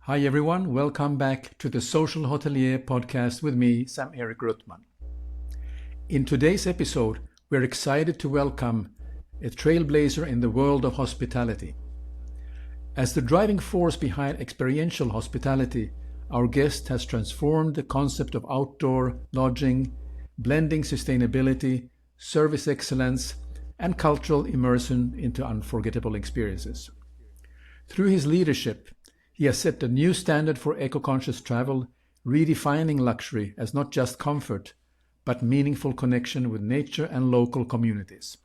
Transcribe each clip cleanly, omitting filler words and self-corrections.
Hi everyone, welcome back to the Social Hotelier Podcast with me, Sam-Erik Ruttmann. In today's episode, we're excited to welcome a trailblazer in the world of hospitality. As the driving force behind experiential hospitality, our guest has transformed the concept of outdoor lodging, blending sustainability, service excellence, and cultural immersion into unforgettable experiences. Through his leadership, he has set a new standard for eco-conscious travel, redefining luxury as not just comfort, but meaningful connection with nature and local communities.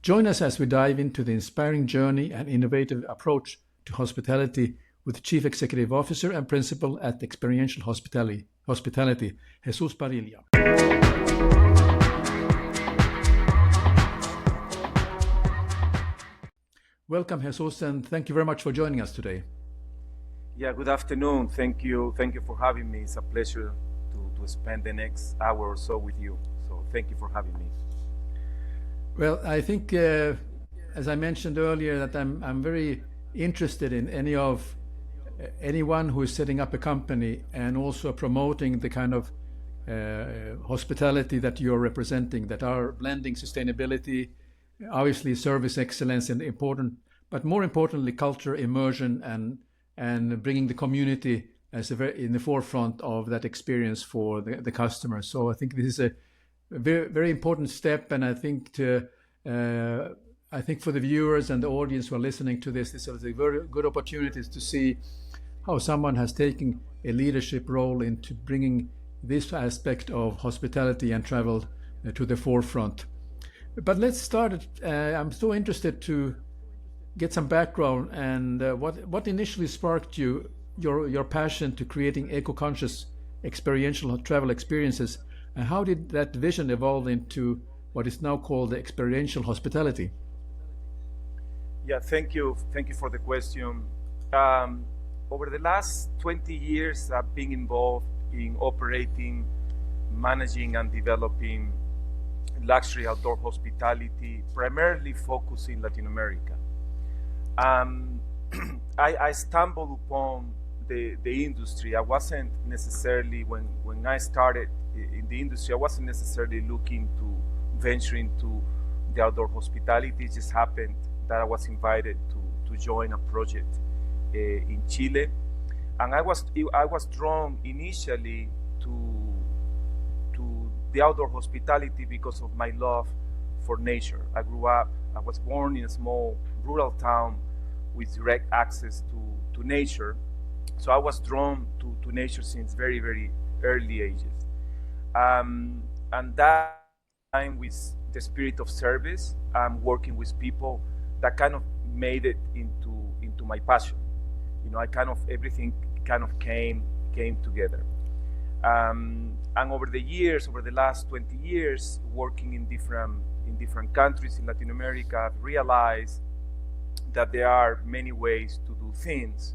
Join us as we dive into the inspiring journey and innovative approach to hospitality with Chief Executive Officer and Principal at Experiential Hospitality, Jesus Parrilla. Welcome, Jesus, and thank you very much for joining us today. Yeah, good afternoon. Thank you for having me. It's a pleasure to spend the next hour or so with you. So thank you for having me. Well, I think, as I mentioned earlier, that I'm very interested in anyone who is setting up a company and also promoting the kind of hospitality that you're representing, that are blending sustainability, obviously service excellence, and but more importantly, culture immersion and bringing the community as in the forefront of that experience for the customer. So I think this is a very, very important step, and I think for the viewers and the audience who are listening to this is a very good opportunity to see how someone has taken a leadership role into bringing this aspect of hospitality and travel to the forefront. But let's start. I'm so interested to get some background and what initially sparked your passion to creating eco-conscious experiential travel experiences, and how did that vision evolve into what is now called the experiential hospitality? Yeah, thank you for the question. Over the last 20 years, I've been involved in operating, managing, and developing luxury outdoor hospitality, primarily focused in Latin America. I stumbled upon the industry. I wasn't necessarily, when I started in the industry, I wasn't necessarily looking to venture into the outdoor hospitality. It just happened that I was invited to join a project in Chile. And I was drawn initially to the outdoor hospitality because of my love for nature. I was born in a small rural town with direct access to nature. So I was drawn to nature since very, very early ages. And that time with the spirit of service and working with people, that kind of made it into my passion. Everything kind of came together. And over the last 20 years, working in different countries in Latin America, I've realized that there are many ways to do things,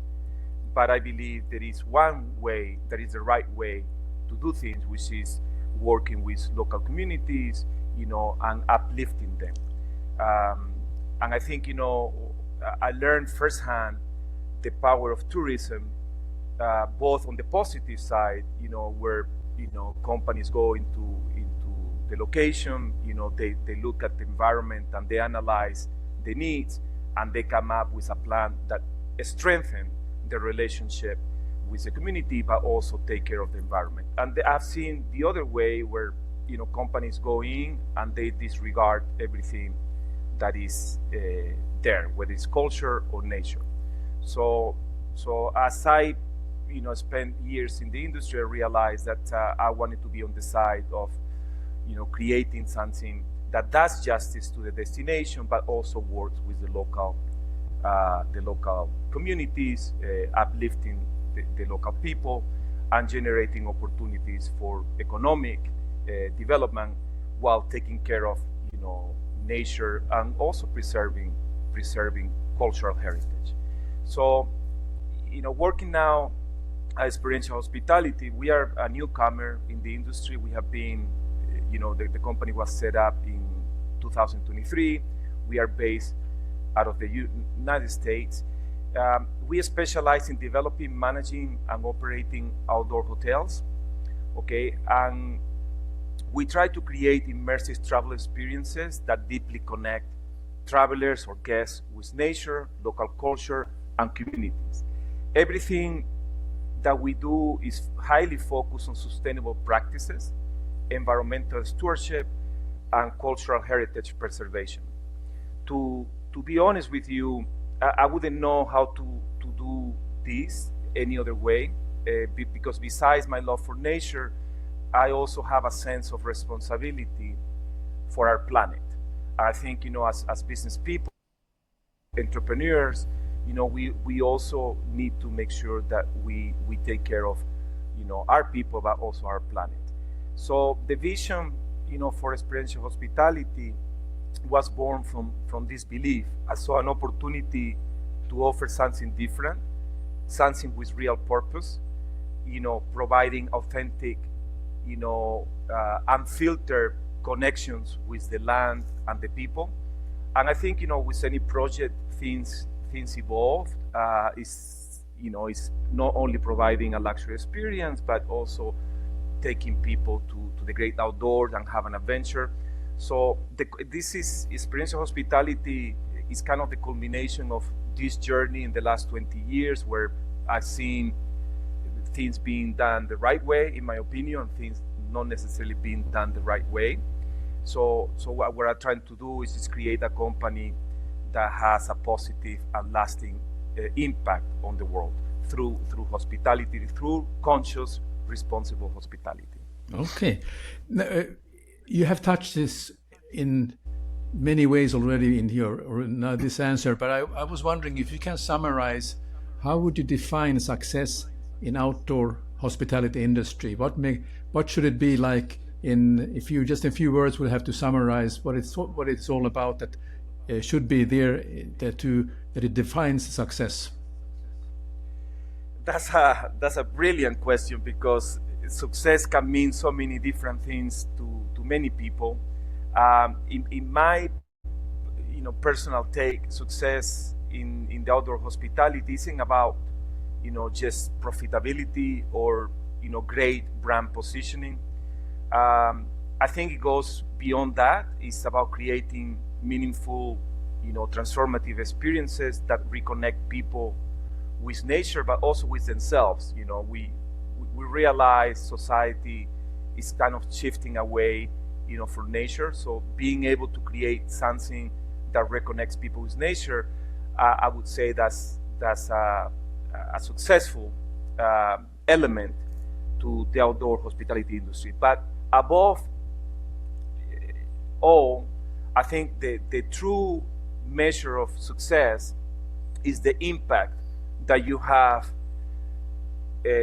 but I believe there is one way that is the right way to do things, which is working with local communities, and uplifting them. And I think, I learned firsthand the power of tourism, both on the positive side, where companies go into the location, they look at the environment and they analyze the needs, and they come up with a plan that strengthens the relationship with the community, but also take care of the environment. And I've seen the other way where companies go in and they disregard everything that is there, whether it's culture or nature. So as I spent years in the industry, I realized that I wanted to be on the side of creating something that does justice to the destination, but also works with the local communities, uplifting the local people, and generating opportunities for economic development while taking care of nature and also preserving cultural heritage. So working now at Experiential Hospitality, we are a newcomer in the industry. We have been, the company was set up in 2023. We are based out of the United States. We specialize in developing, managing, and operating outdoor hotels. Okay, and we try to create immersive travel experiences that deeply connect travelers or guests with nature, local culture, and communities. Everything that we do is highly focused on sustainable practices, environmental stewardship, and cultural heritage preservation. To be honest with you, I wouldn't know how to do this any other way, because besides my love for nature, I also have a sense of responsibility for our planet. I think, as business people, entrepreneurs, we also need to make sure that we take care of, our people, but also our planet. So the vision, for experiential hospitality was born from this belief. I saw an opportunity to offer something different, something with real purpose, providing authentic, unfiltered connections with the land and the people. And I think, with any project, things evolve. It's not only providing a luxury experience, but also taking people to the great outdoors and have an adventure. So this is experiential hospitality is kind of the culmination of this journey in the last 20 years, where I've seen things being done the right way, in my opinion, things not necessarily being done the right way. So what we're trying to do is just create a company that has a positive and lasting impact on the world through hospitality, through conscious, responsible hospitality. Okay. Now, you have touched this in many ways already in this answer, but I was wondering if you can summarize, how would you define success in outdoor hospitality industry? What should it be like if you just in a few words would have to summarize what it's all about, that should be there, that it defines success? That's a brilliant question, because success can mean so many different things to many people. In my personal take, success in the outdoor hospitality isn't about just profitability or great brand positioning. I think it goes beyond that. It's about creating meaningful, transformative experiences that reconnect people with nature, but also with themselves. We realize society is kind of shifting away, from nature. So being able to create something that reconnects people with nature, I would say that's a successful element to the outdoor hospitality industry. But above all, I think the true measure of success is the impact that you have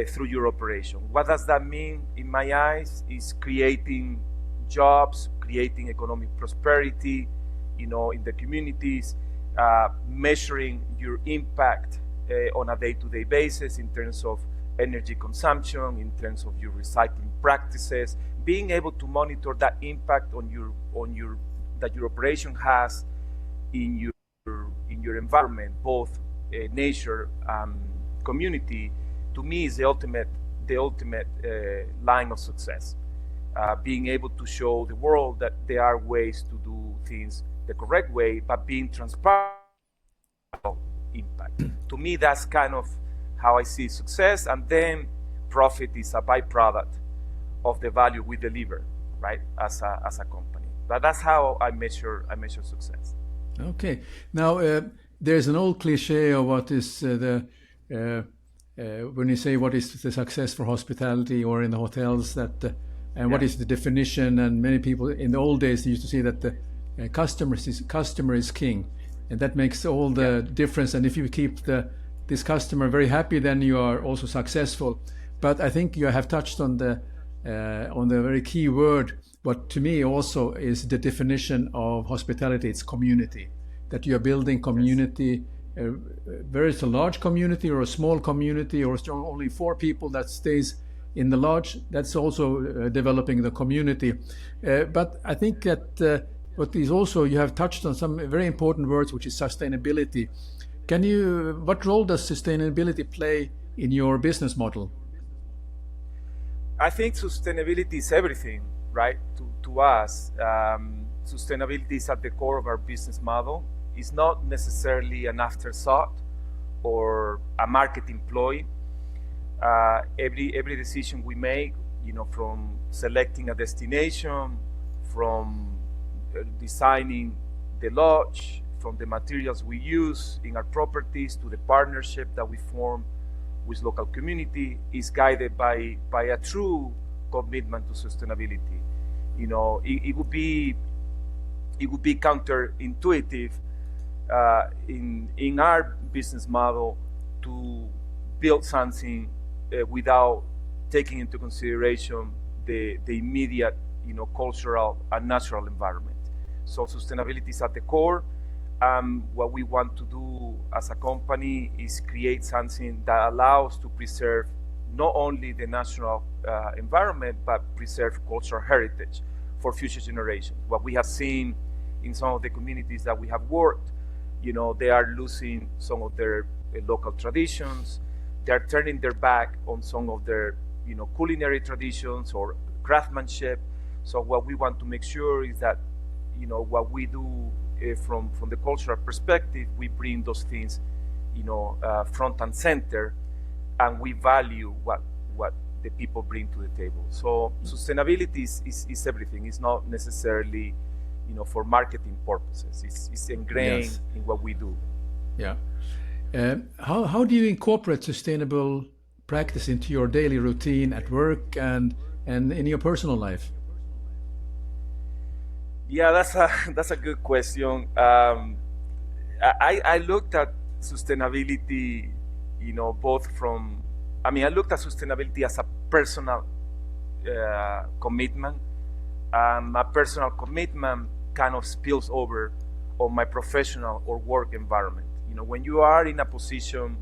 through your operation. What does that mean? In my eyes, is creating jobs, creating economic prosperity, in the communities, measuring your impact on a day-to-day basis in terms of energy consumption, in terms of your recycling practices, being able to monitor that impact that your operation has in your environment, both nature and community. To me, is the ultimate line of success. Being able to show the world that there are ways to do things the correct way, but being transparent about impact. To me, that's kind of how I see success, and then profit is a byproduct of the value we deliver, right, as a company. But that's how I measure success. Okay. Now, there's an old cliche of what is when you say what is the success for hospitality or in the hotels, that what is the definition, and many people in the old days used to say that the customer is king, and that makes all the difference. And if you keep this customer very happy, then you are also successful. But I think you have touched on the very key word. What to me also is the definition of hospitality. It's community. That you are building community. Whether it's a large community or a small community, or only 4 people that stays in the lodge, that's also developing the community. But I think that what is also, you have touched on some very important words, which is sustainability. What role does sustainability play in your business model? I think sustainability is everything, right? To us, sustainability is at the core of our business model. It's not necessarily an afterthought or a marketing ploy. Every decision we make, from selecting a destination, from designing the lodge, from the materials we use in our properties to the partnership that we form with local community, is guided by a true commitment to sustainability. It would be counterintuitive in our business model to build something without taking into consideration the immediate, cultural and natural environment. So sustainability is at the core. What we want to do as a company is create something that allows to preserve not only the natural environment, but preserve cultural heritage for future generations. What we have seen in some of the communities that we have worked, they are losing some of their local traditions. They are turning their back on some of their, culinary traditions or craftsmanship. So what we want to make sure is that, what we do from the cultural perspective, we bring those things, front and center, and we value what the people bring to the table. So sustainability is everything. It's not necessarily, for marketing purposes. It's ingrained Yes. in what we do. Yeah. How do you incorporate sustainable practice into your daily routine at work and in your personal life? Yeah, that's a good question. I looked at sustainability, both from. I looked at sustainability as a personal commitment. My personal commitment kind of spills over on my professional or work environment. When you are in a position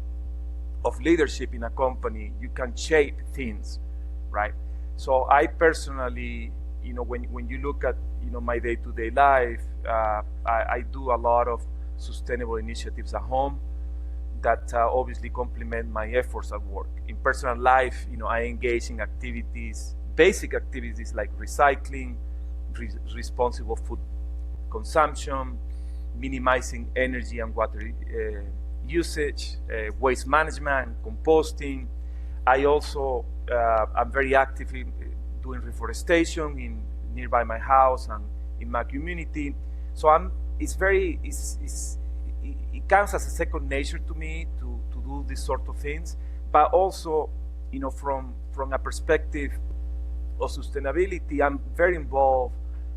of leadership in a company, you can shape things, right? So I personally, when you look at my day-to-day life, I do a lot of sustainable initiatives at home that obviously complement my efforts at work. In personal life, I engage in basic activities like recycling, responsible food consumption, minimizing energy and water usage, waste management, composting. I also am very active in doing reforestation nearby my house and in my community. So it comes as a second nature to me to do these sort of things. But also, from a perspective of sustainability, I'm very involved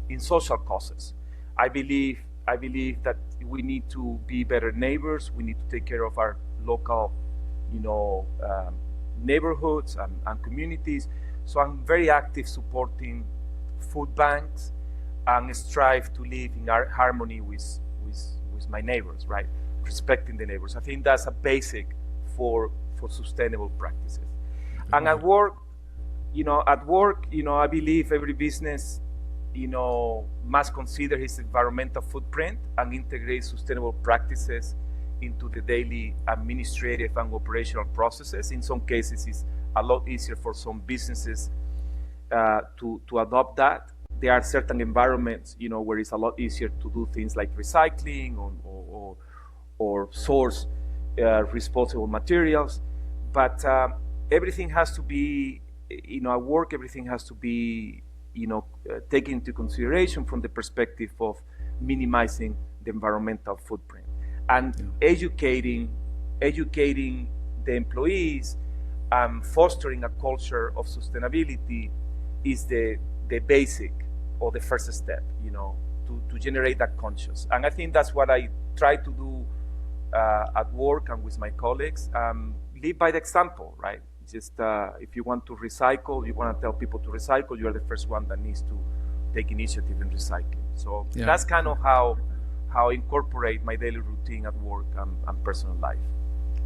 in social causes. I believe that we need to be better neighbors. We need to take care of our local, neighborhoods and communities. So I'm very active supporting food banks and strive to live in harmony with my neighbors, right? Respecting the neighbors. I think that's a basic for sustainable practices. Mm-hmm. And at work, I believe every business, must consider its environmental footprint and integrate sustainable practices into the daily administrative and operational processes. In some cases, it's a lot easier for some businesses to adopt that. There are certain environments, where it's a lot easier to do things like recycling or source responsible materials. But everything has to be, at work, everything has to be, taken into consideration from the perspective of minimizing the environmental footprint and educating the employees and fostering a culture of sustainability is the basic or the first step, to generate that conscious. And I think that's what I try to do at work and with my colleagues. Live by the example, right? Just if you want to recycle, you want to tell people to recycle, you are the first one that needs to take initiative in recycling. So that's kind of how I incorporate my daily routine at work and personal life.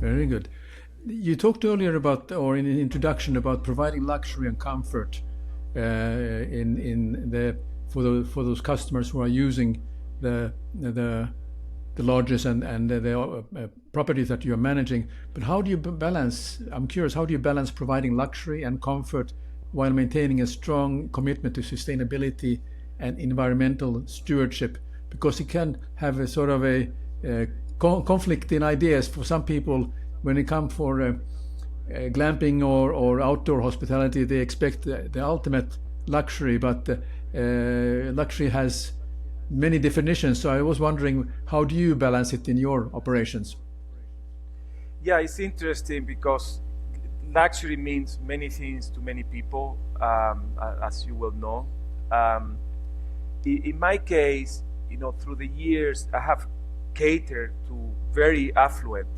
Very good. You talked earlier about, or in an introduction, about providing luxury and comfort for those customers who are using the the lodges and the properties that you're managing. But how do you balance, I'm curious, how do you balance providing luxury and comfort while maintaining a strong commitment to sustainability and environmental stewardship? Because it can have a sort of a conflict in ideas for some people when it comes for glamping or outdoor hospitality. They expect the ultimate luxury, but luxury has many definitions. So I was wondering, how do you balance it in your operations? Yeah, it's interesting because luxury means many things to many people, as you will know. In my case, through the years, I have catered to very affluent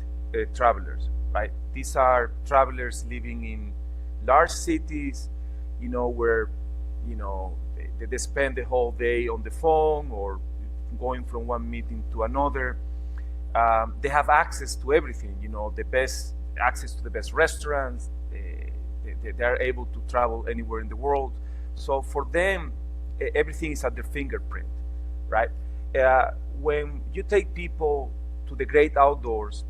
travelers, right? These are travelers living in large cities, where, they spend the whole day on the phone or going from one meeting to another. They have access to everything, the best access to the best restaurants. They are able to travel anywhere in the world. So for them, everything is at their fingerprint, right? When you take people to the great outdoors,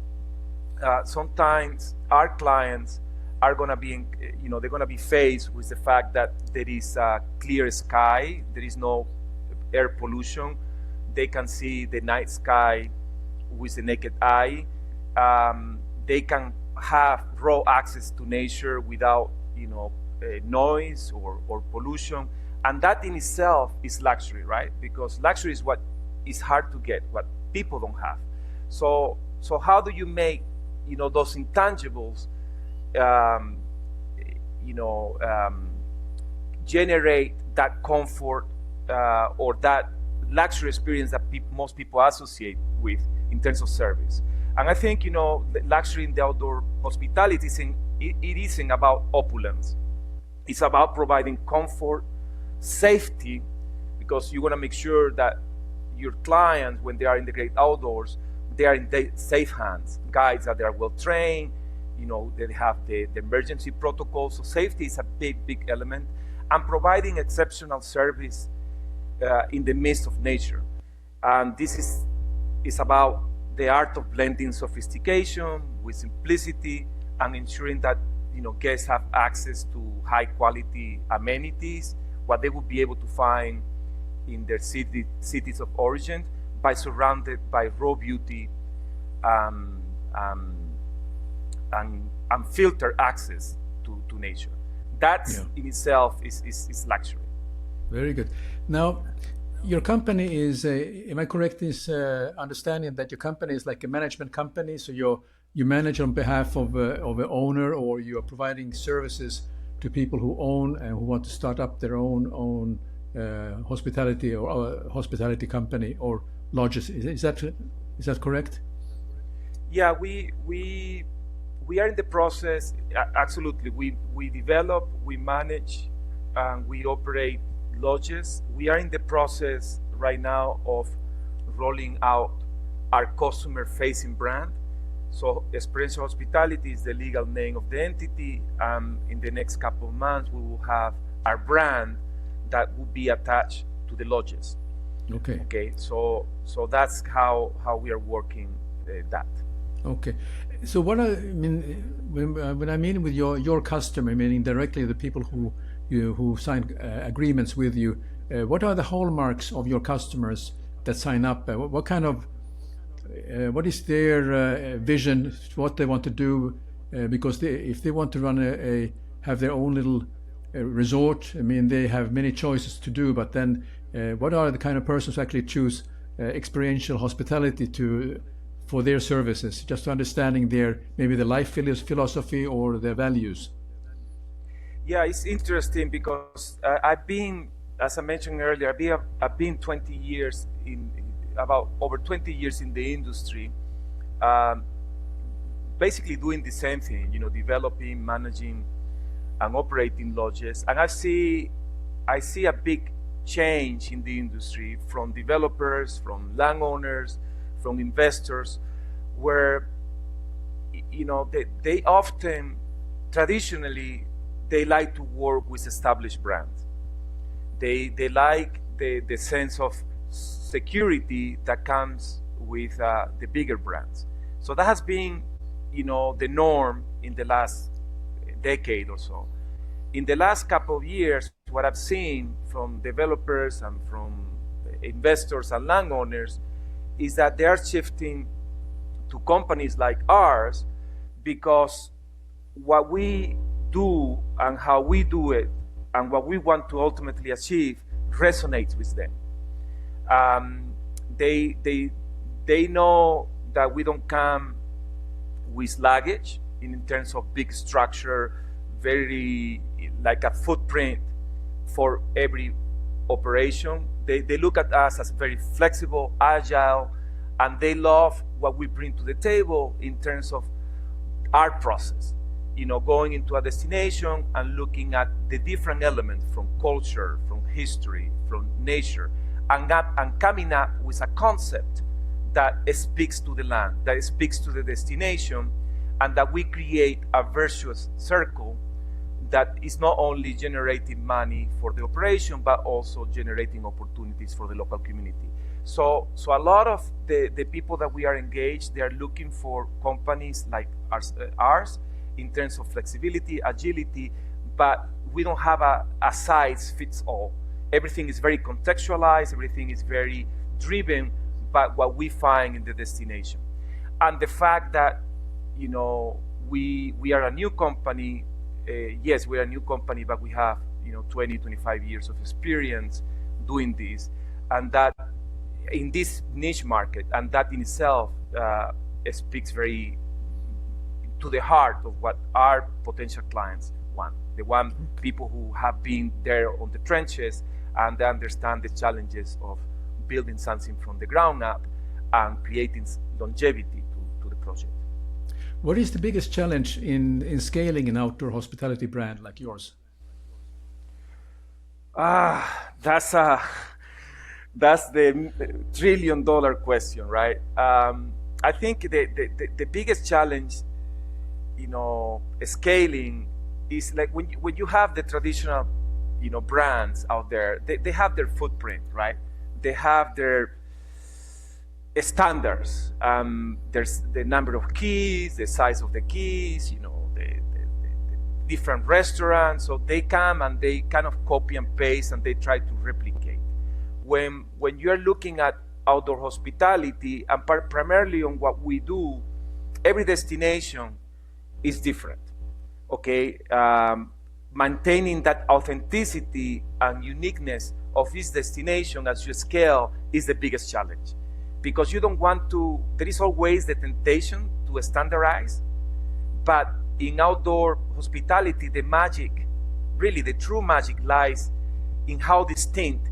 sometimes our clients are going to be, they're going to be faced with the fact that there is a clear sky, there is no air pollution. They can see the night sky with the naked eye. They can have raw access to nature without, noise or pollution. And that in itself is luxury, right? Because luxury is what is hard to get, what people don't have. So how do you make, those intangibles, generate that comfort or that luxury experience that most people associate with in terms of service? And I think, the luxury in the outdoor hospitality it isn't about opulence. It's about providing comfort, safety, because you want to make sure that your clients, when they are in the great outdoors, they are in safe hands. Guides that they are well trained, they have the emergency protocols. So safety is a big element, and providing exceptional service in the midst of nature. And this is about the art of blending sophistication with simplicity and ensuring that guests have access to high quality amenities, what they would be able to find in their cities of origin, by surrounded by raw beauty and unfiltered access to nature. That in itself is luxury. Very good. Now, your company is, am I correct in understanding that your company is like a management company? So you manage on behalf of an owner, or you are providing services to people who own and who want to start up their own hospitality or hospitality company or lodges. Is that correct? Yeah, we are in the process. Absolutely, we develop, we manage, and we operate lodges. We are in the process right now of rolling out our customer-facing brand. So Experiential Hospitality is the legal name of the entity. In the next couple of months, we will have our brand that will be attached to the lodges. Okay. So that's how we are working that. Okay. So what I mean when I mean with your customer, meaning directly the people who sign agreements with you, what are the hallmarks of your customers that sign up? What kind of what is their vision? What they want to do? Because if they want to run have their own little resort, I mean, they have many choices to do. But then, what are the kind of persons who actually choose experiential hospitality for their services? Just understanding maybe the life philosophy or their values. Yeah, it's interesting because I've been, as I mentioned earlier, I've been 20 years about over 20 years in the industry, basically doing the same thing, developing, managing, and operating lodges. And I see a big change in the industry from developers, from landowners, from investors, where they often, traditionally, they like to work with established brands. They like the sense of security that comes with the bigger brands. So that has been, the norm in the last decade or so. In the last couple of years, what I've seen from developers and from investors and landowners is that they are shifting to companies like ours because what we do and how we do it and what we want to ultimately achieve resonates with them. They know that we don't come with luggage in terms of big structure, very like a footprint for every operation. They look at us as very flexible, agile, and they love what we bring to the table in terms of our process. Going into a destination and looking at the different elements from culture, from history, from nature, and coming up with a concept that speaks to the land, that speaks to the destination, and that we create a virtuous circle that is not only generating money for the operation, but also generating opportunities for the local community. So a lot of the people that we are engaged, they are looking for companies like ours in terms of flexibility, agility, but we don't have a size fits all. Everything is very contextualized, everything is very driven by what we find in the destination. And the fact that, we are a new company, yes, we're a new company, but we have, 20, 25 years of experience doing this, and that in this niche market, and that in itself speaks very to the heart of what our potential clients want. They want people who have been there on the trenches and they understand the challenges of building something from the ground up and creating longevity to the project. What is the biggest challenge in scaling an outdoor hospitality brand like yours? That's the $1 trillion question, right? I think the biggest challenge, scaling is like when you have the traditional, brands out there, they have their footprint, right? They have their standards. There's the number of keys, the size of the keys, the different restaurants. So they come and they kind of copy and paste and they try to replicate. When you're looking at outdoor hospitality and primarily on what we do, every destination is different, okay? Maintaining that authenticity and uniqueness of each destination as you scale is the biggest challenge, because you don't want to, there is always the temptation to standardize, but in outdoor hospitality, the magic, really the true magic lies in how distinct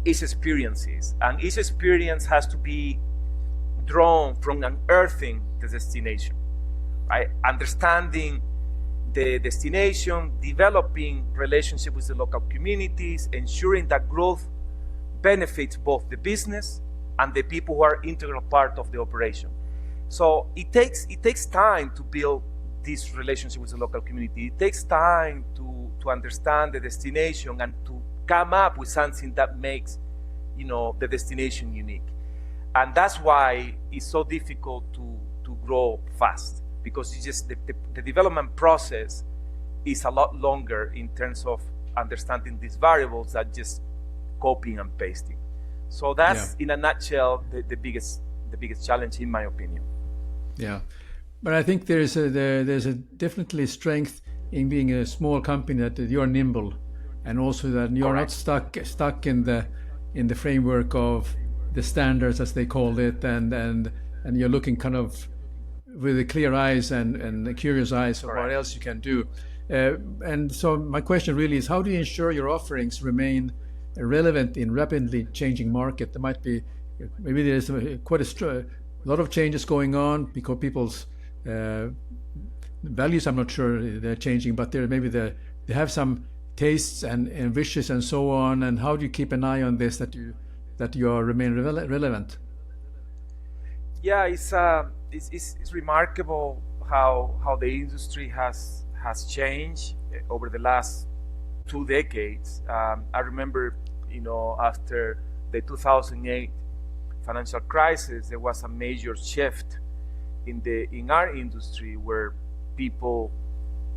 each experience is. And each experience has to be drawn from unearthing the destination, right? Understanding the destination, developing relationship with the local communities, ensuring that growth benefits both the business and the people who are integral part of the operation. So it takes time to build this relationship with the local community. It takes time to understand the destination and to come up with something that makes, the destination unique. And that's why it's so difficult to grow fast, because it's just the development process is a lot longer in terms of understanding these variables than just copying and pasting. So that's, in a nutshell, the biggest challenge, in my opinion. Yeah, but I think there's a definitely strength in being a small company, that you're nimble, and also that you're not stuck in the framework of the standards, as they call it, and you're looking kind of with the clear eyes and the curious eyes of what else you can do. And so my question really is, how do you ensure your offerings remain relevant in rapidly changing market? There might be, maybe there's quite a lot of changes going on because people's values, I'm not sure they're changing, but they have some tastes and wishes and so on. And how do you keep an eye on this, that you remain relevant? Yeah, it's remarkable how the industry has changed over the last 2 decades. I remember, after the 2008 financial crisis, there was a major shift in our industry where people,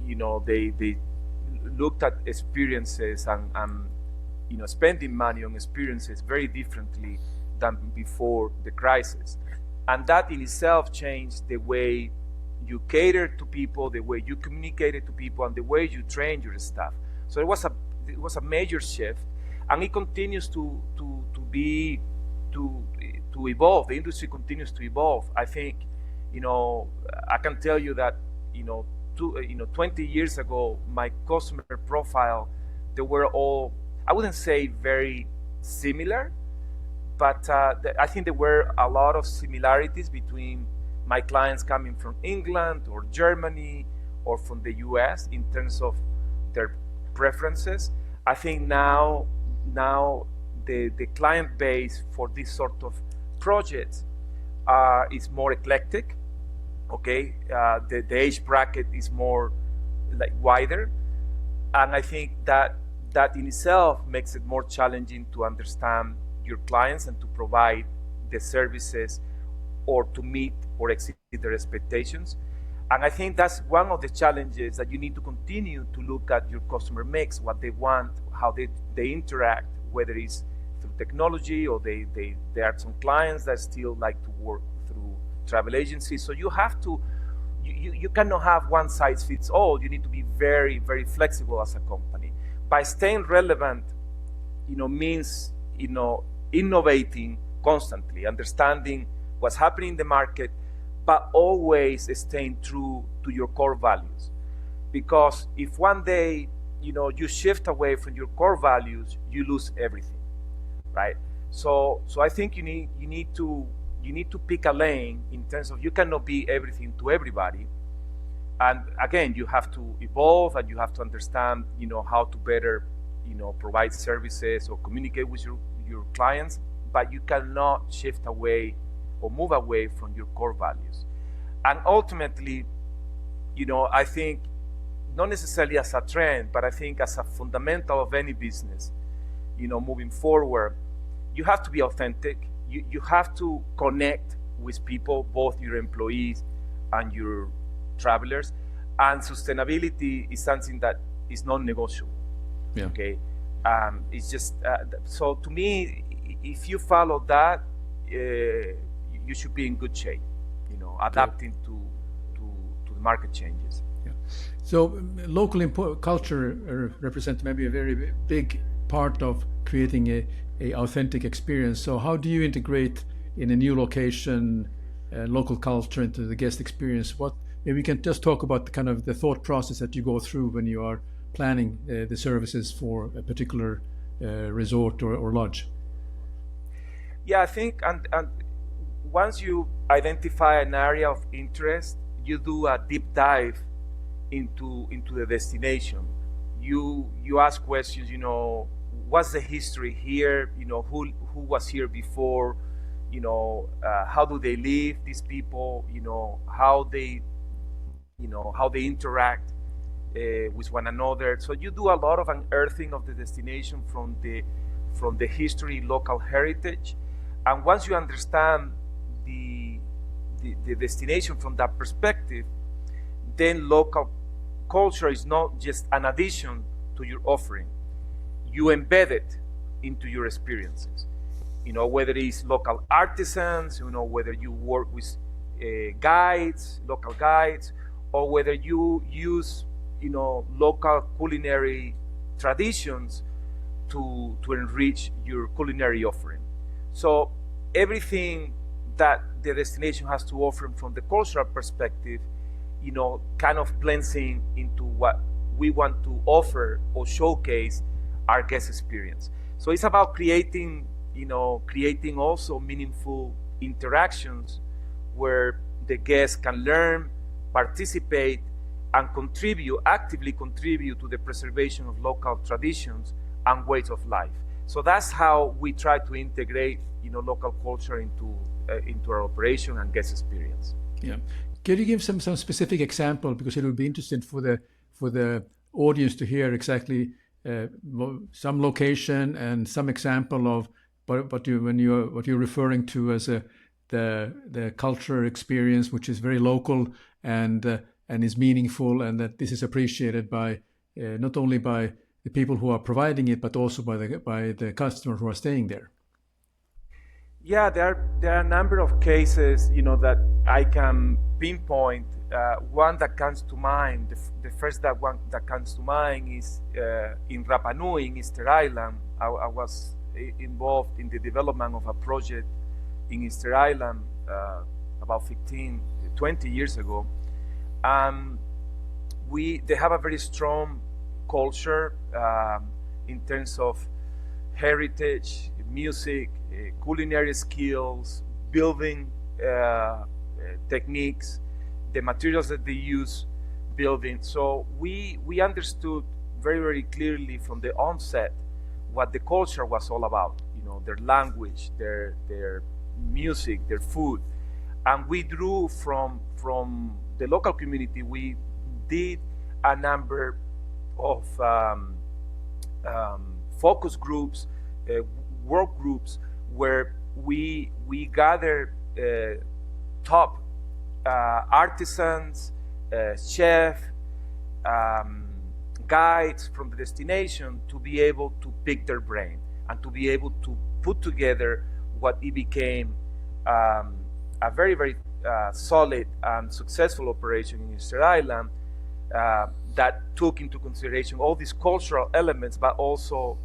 they looked at experiences and spending money on experiences very differently than before the crisis. And that in itself changed the way you cater to people, the way you communicated to people, and the way you train your staff. So it was a major shift, and it continues to evolve. The industry continues to evolve. I think, I can tell you that 20 years ago, my customer profile, they were all, I wouldn't say very similar, but I think there were a lot of similarities between my clients coming from England or Germany or from the US in terms of their preferences. I think now the client base for this sort of projects is more eclectic. Okay, the age bracket is more like wider, and I think that in itself makes it more challenging to understand your clients and to provide the services or to meet or exceed their expectations. And I think that's one of the challenges, that you need to continue to look at your customer mix, what they want, how they interact, whether it's through technology or there are some clients that still like to work through travel agencies. So you have to, you cannot have one size fits all. You need to be very, very flexible as a company. By staying relevant, means, innovating constantly, understanding what's happening in the market, but always staying true to your core values. Because if one day, you shift away from your core values, you lose everything, right? So I think you need to pick a lane in terms of, you cannot be everything to everybody. And again, you have to evolve and you have to understand, how to better, provide services or communicate with your clients, but you cannot shift away or move away from your core values. And ultimately, I think, not necessarily as a trend, but I think as a fundamental of any business, moving forward, you have to be authentic. You have to connect with people, both your employees and your travelers, and sustainability is something that is non-negotiable. Yeah. Okay, it's just so to me, if you follow that, you should be in good shape. Adapting to the market changes. Yeah. So local culture represents maybe a very big part of creating a authentic experience. So how do you integrate in a new location local culture into the guest experience? Maybe we can just talk about the thought process that you go through when you are planning the services for a particular resort or lodge. Yeah, I think and once you identify an area of interest, you do a deep dive into the destination. You ask questions. What's the history here? Who was here before? How do they live? These people. How they interact with one another. So you do a lot of unearthing of the destination from the history, local heritage, and once you understand the destination from that perspective, then local culture is not just an addition to your offering. You embed it into your experiences. Whether it's local artisans, whether you work with guides, local guides, or whether you use, local culinary traditions to enrich your culinary offering. So everything that the destination has to offer from the cultural perspective, kind of blends into what we want to offer or showcase our guest experience. So it's about creating also meaningful interactions where the guests can learn, participate, and actively contribute to the preservation of local traditions and ways of life. So that's how we try to integrate, local culture into our operation and guest experience. Yeah. Can you give some specific example, because it would be interesting for the audience to hear exactly some location and some example of what you're referring to as the cultural experience, which is very local and is meaningful, and that this is appreciated by not only by the people who are providing it, but also by the customers who are staying there. Yeah, there are a number of cases, that I can pinpoint. One that comes to mind, the first one that comes to mind is in Rapa Nui, in Easter Island. I was involved in the development of a project in Easter Island about 20 years ago. They have a very strong culture in terms of heritage, music, culinary skills, building techniques, the materials that they use building. So we understood very, very clearly from the onset what the culture was all about, their language, their music, their food. And we drew from the local community. We did a number of focus groups, work groups, where we gather top artisans, chefs, guides from the destination to be able to pick their brain and to be able to put together what it became a very, very solid and successful operation in Easter Island that took into consideration all these cultural elements, but also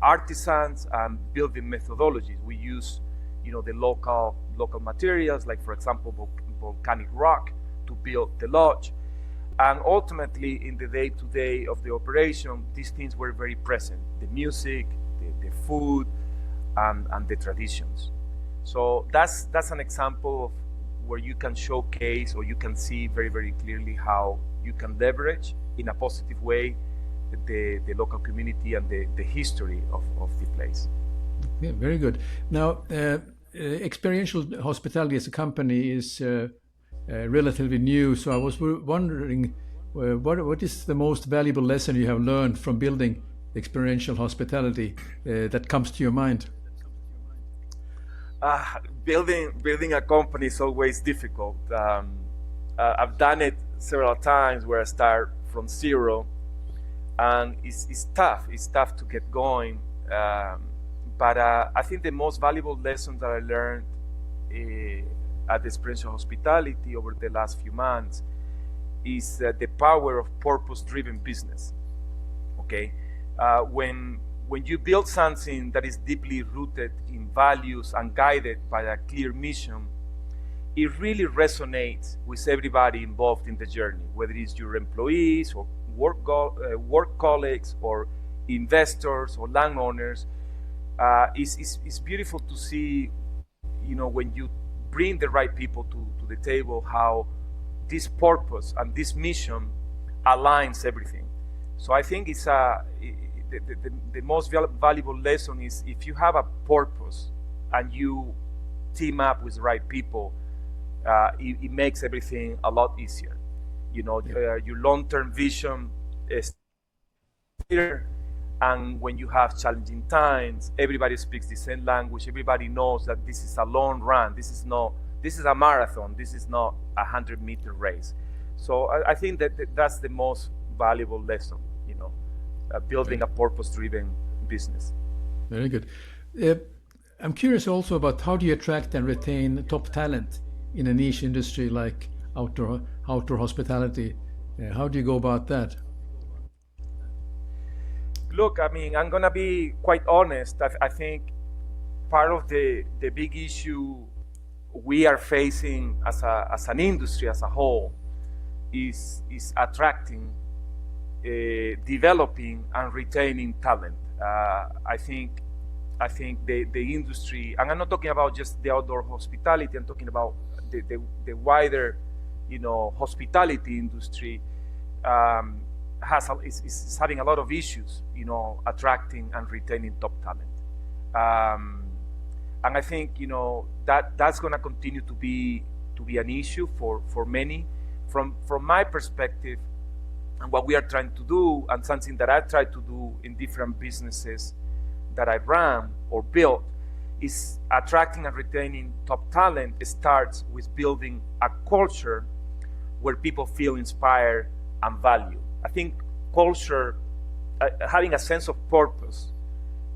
artisans and building methodologies. We use, the local materials, like for example, volcanic rock to build the lodge. And ultimately, in the day-to-day of the operation, these things were very present: the music, the food, and the traditions. So that's an example of where you can showcase, or you can see very, very clearly how you can leverage in a positive way the local community and the history of the place. Yeah, very good. Now, Experiential Hospitality as a company is relatively new, so I was wondering what is the most valuable lesson you have learned from building Experiential Hospitality that comes to your mind? Building a company is always difficult. I've done it several times where I start from zero, and it's tough. It's tough to get going. But I think the most valuable lesson that I learned at Experiential Hospitality over the last few months is the power of purpose-driven business. Okay, when you build something that is deeply rooted in values and guided by a clear mission, it really resonates with everybody involved in the journey, whether it's your employees or work colleagues or investors or landowners. It's beautiful to see, when you bring the right people to the table, how this purpose and this mission aligns everything. So I think it's the most valuable lesson is, if you have a purpose and you team up with the right people, it makes everything a lot easier. Your long-term vision is clear, and when you have challenging times, everybody speaks the same language. Everybody knows that this is a long run. This is a marathon. This is not a 100-meter race. So I think that's the most valuable lesson, building a purpose-driven business. Very good. I'm curious also about how do you attract and retain top talent in a niche industry like outdoor hospitality? How do you go about that? Look, I'm gonna be quite honest. I think part of the big issue we are facing as an industry as a whole is attracting, developing, and retaining talent. I think the industry, and I'm not talking about just the outdoor hospitality. I'm talking about the wider, hospitality industry. Is having a lot of issues, attracting and retaining top talent. And I think that's going to continue to be an issue for many. From my perspective, and what we are trying to do, and something that I try to do in different businesses that I ran or built is attracting and retaining top talent starts with building a culture where people feel inspired and valued. I think culture, having a sense of purpose,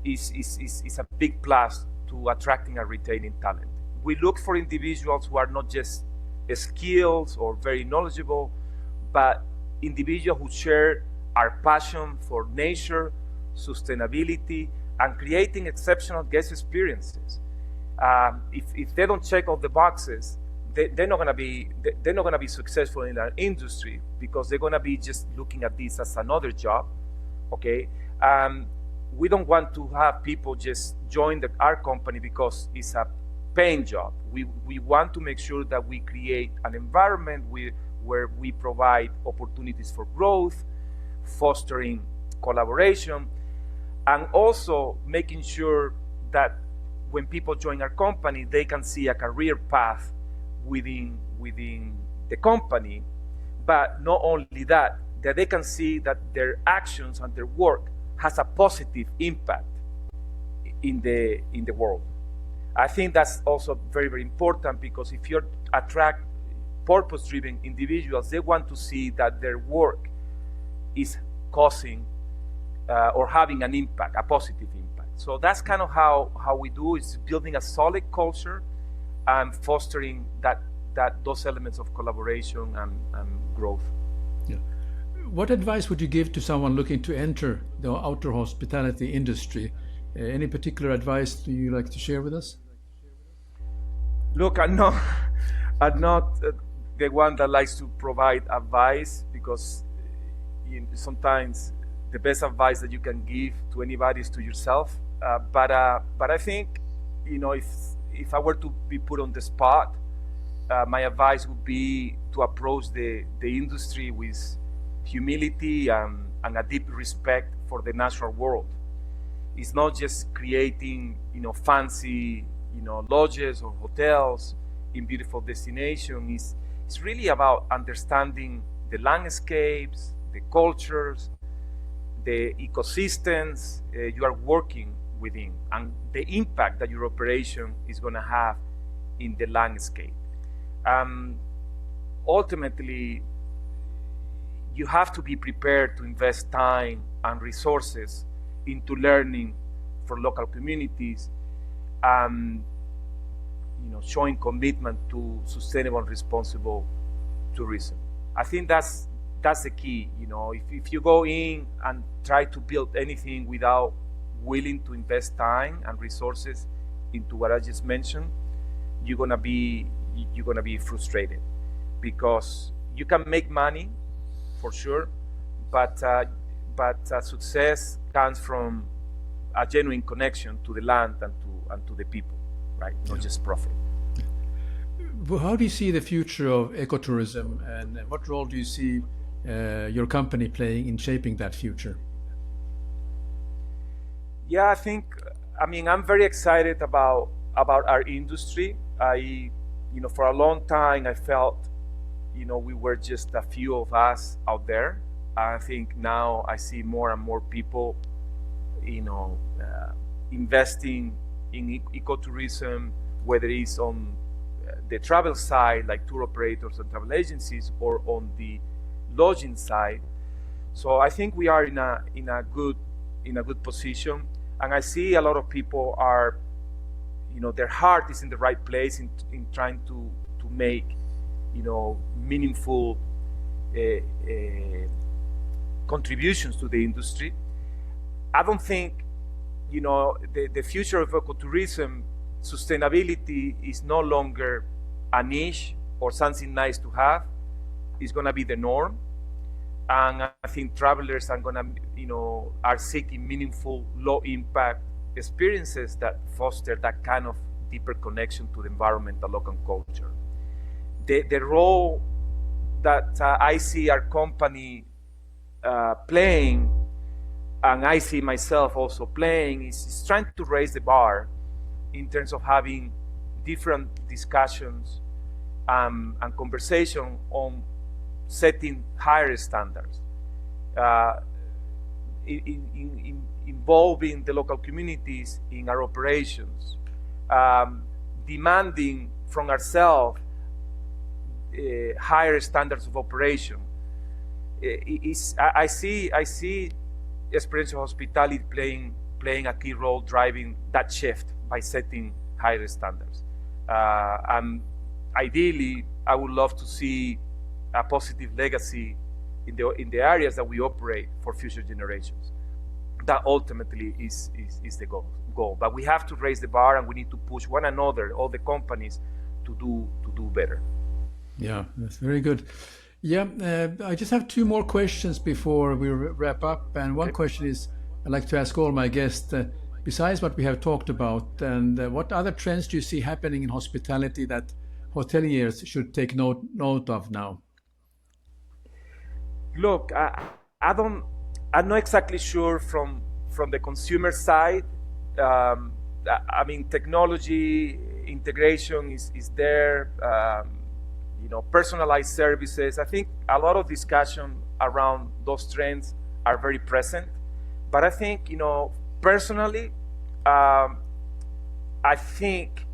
is a big plus to attracting and retaining talent. We look for individuals who are not just skilled or very knowledgeable, but individuals who share our passion for nature, sustainability, and creating exceptional guest experiences. If they don't check all the boxes, they're not gonna be successful in our industry, because they're gonna be just looking at this as another job. Okay, we don't want to have people just join our company because it's a paying job. We want to make sure that we create an environment where we provide opportunities for growth, fostering collaboration, and also making sure that when people join our company, they can see a career path within the company. But not only that they can see that their actions and their work has a positive impact in the world. I think that's also very, very important, because if you attract purpose-driven individuals, they want to see that their work is causing or having an impact, a positive impact. So that's kind of how we do, is building a solid culture and fostering those elements of collaboration and growth. Yeah. What advice would you give to someone looking to enter the outdoor hospitality industry? Any particular advice you like to share with us? Look, I'm not the one that likes to provide advice, because sometimes the best advice that you can give to anybody is to yourself. But I think, if I were to be put on the spot, my advice would be to approach the industry with humility and a deep respect for the natural world. It's not just creating, fancy, lodges or hotels in beautiful destinations. It's really about understanding the landscapes, the cultures, the ecosystems you are working within, and the impact that your operation is going to have in the landscape. Ultimately, you have to be prepared to invest time and resources into learning for local communities, showing commitment to sustainable and responsible tourism. I think that's the key. If you go in and try to build anything without willing to invest time and resources into what I just mentioned, you're gonna be frustrated, because you can make money for sure, but success comes from a genuine connection to the land and to the people, right? Not just profit. How do you see the future of ecotourism, and what role do you see your company playing in shaping that future? Yeah, I'm very excited about our industry. For a long time, I felt, we were just a few of us out there. I think now I see more and more people, investing in ecotourism, whether it's on the travel side, like tour operators and travel agencies, or on the lodging side. So I think we are in a good position, and I see a lot of people are, their heart is in the right place in trying to make, meaningful contributions to the industry. I don't think, the future of ecotourism, sustainability is no longer a niche or something nice to have. It's going to be the norm. And I think travelers are seeking meaningful, low impact experiences that foster that kind of deeper connection to the environment and local culture. The role that I see our company playing, and I see myself also playing, is trying to raise the bar in terms of having different discussions and conversation on setting higher standards. involving the local communities in our operations, demanding from ourselves higher standards of operation. I see experiential hospitality playing a key role driving that shift by setting higher standards. And ideally, I would love to see a positive legacy in the areas that we operate for future generations. That ultimately is the goal. But we have to raise the bar, and we need to push one another, all the companies, to do better. Yeah, that's very good. Yeah, I just have two more questions before we wrap up. And one question is, I'd like to ask all my guests, besides what we have talked about, and what other trends do you see happening in hospitality that hoteliers should take note of now? Look, I'm not exactly sure from the consumer side. I mean, technology integration is there. Personalized services. I think a lot of discussion around those trends are very present. But I think, personally, I think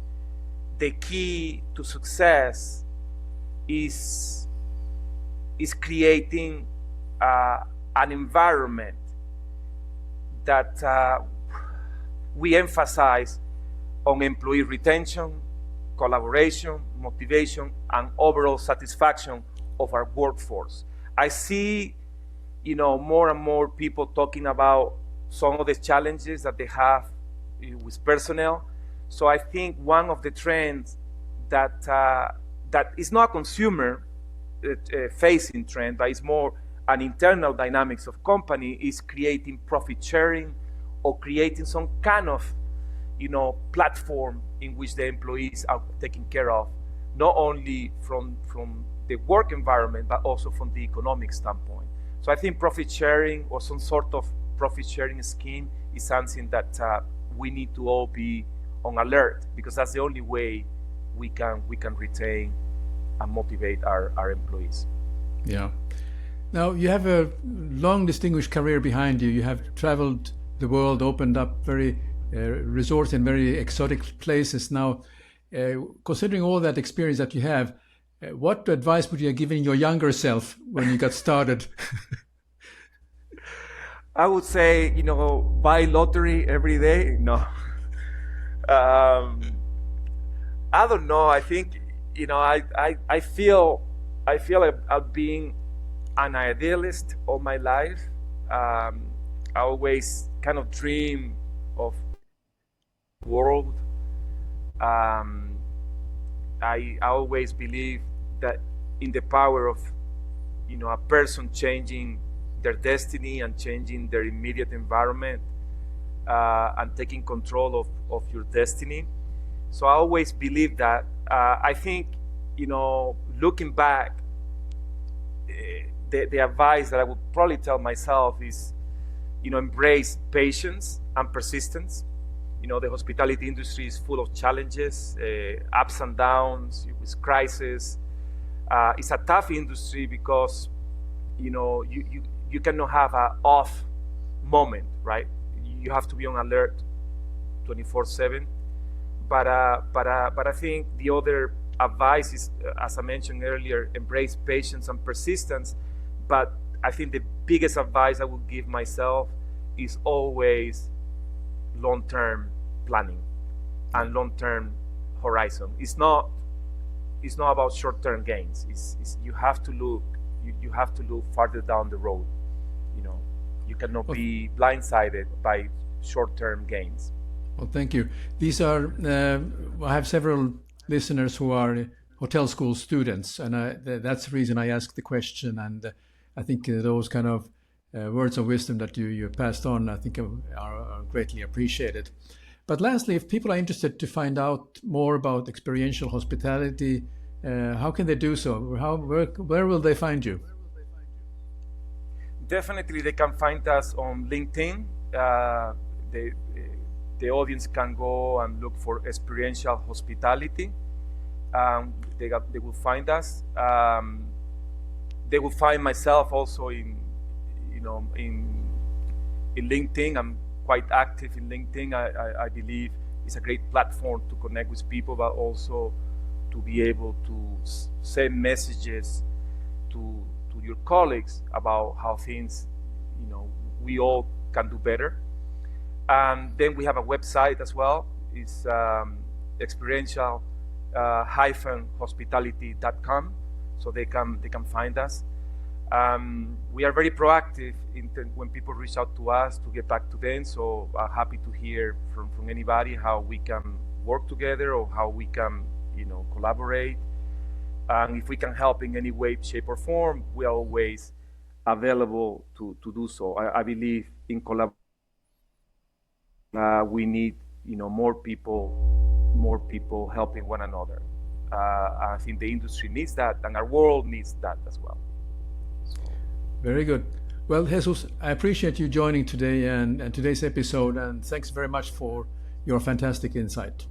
the key to success is creating an environment that we emphasize on employee retention, collaboration, motivation, and overall satisfaction of our workforce. I see, more and more people talking about some of the challenges that they have with personnel. So I think one of the trends that is not a consumer facing trend, but it's more an internal dynamics of company, is creating profit sharing or creating some kind of platform in which the employees are taken care of, not only from the work environment, but also from the economic standpoint. So I think profit sharing or some sort of profit sharing scheme is something that we need to all be on alert, because that's the only way we can retain and motivate our employees. Yeah. Now, you have a long, distinguished career behind you. You have traveled the world, opened up very resorts in very exotic places. Now, considering all that experience that you have, what advice would you have given your younger self when you got started? I would say, buy lottery every day. No. I don't know. I think, I feel I've been an idealist all my life. I always kind of dream of world. I always believe that in the power of a person changing their destiny and changing their immediate environment, and taking control of your destiny. So I always believe that. I think looking back, the advice that I would probably tell myself is embrace patience and persistence. The hospitality industry is full of challenges, ups and downs, with crisis. It's a tough industry because, you cannot have an off moment, right? You have to be on alert 24/7. But I think the other advice is, as I mentioned earlier, embrace patience and persistence. But I think the biggest advice I would give myself is always long-term planning and long-term horizon. It's not about short-term gains. You have to look farther down the road. You cannot be blindsided by short-term gains. Well, thank you. These are I have several listeners who are hotel school students, and that's the reason I asked the question. And I think those kind of words of wisdom that you passed on, I think are greatly appreciated. But lastly, if people are interested to find out more about experiential hospitality, how can they do so? Where will they find you? Definitely, they can find us on LinkedIn. The audience can go and look for Experiential Hospitality. They will find us. They will find myself also in in LinkedIn. I'm quite active in LinkedIn. I believe it's a great platform to connect with people, but also to be able to send messages to your colleagues about how things, we all can do better. And then we have a website as well. It's experiential hospitality.com, so they can find us. We are very proactive when people reach out to us to get back to them. So happy to hear from anybody how we can work together or how we can collaborate. And if we can help in any way, shape, or form, we are always available to do so. I believe in collaboration. We need more people helping one another. I think the industry needs that, and our world needs that as well. So. Very good. Well, Jesus, I appreciate you joining today and today's episode, and thanks very much for your fantastic insight.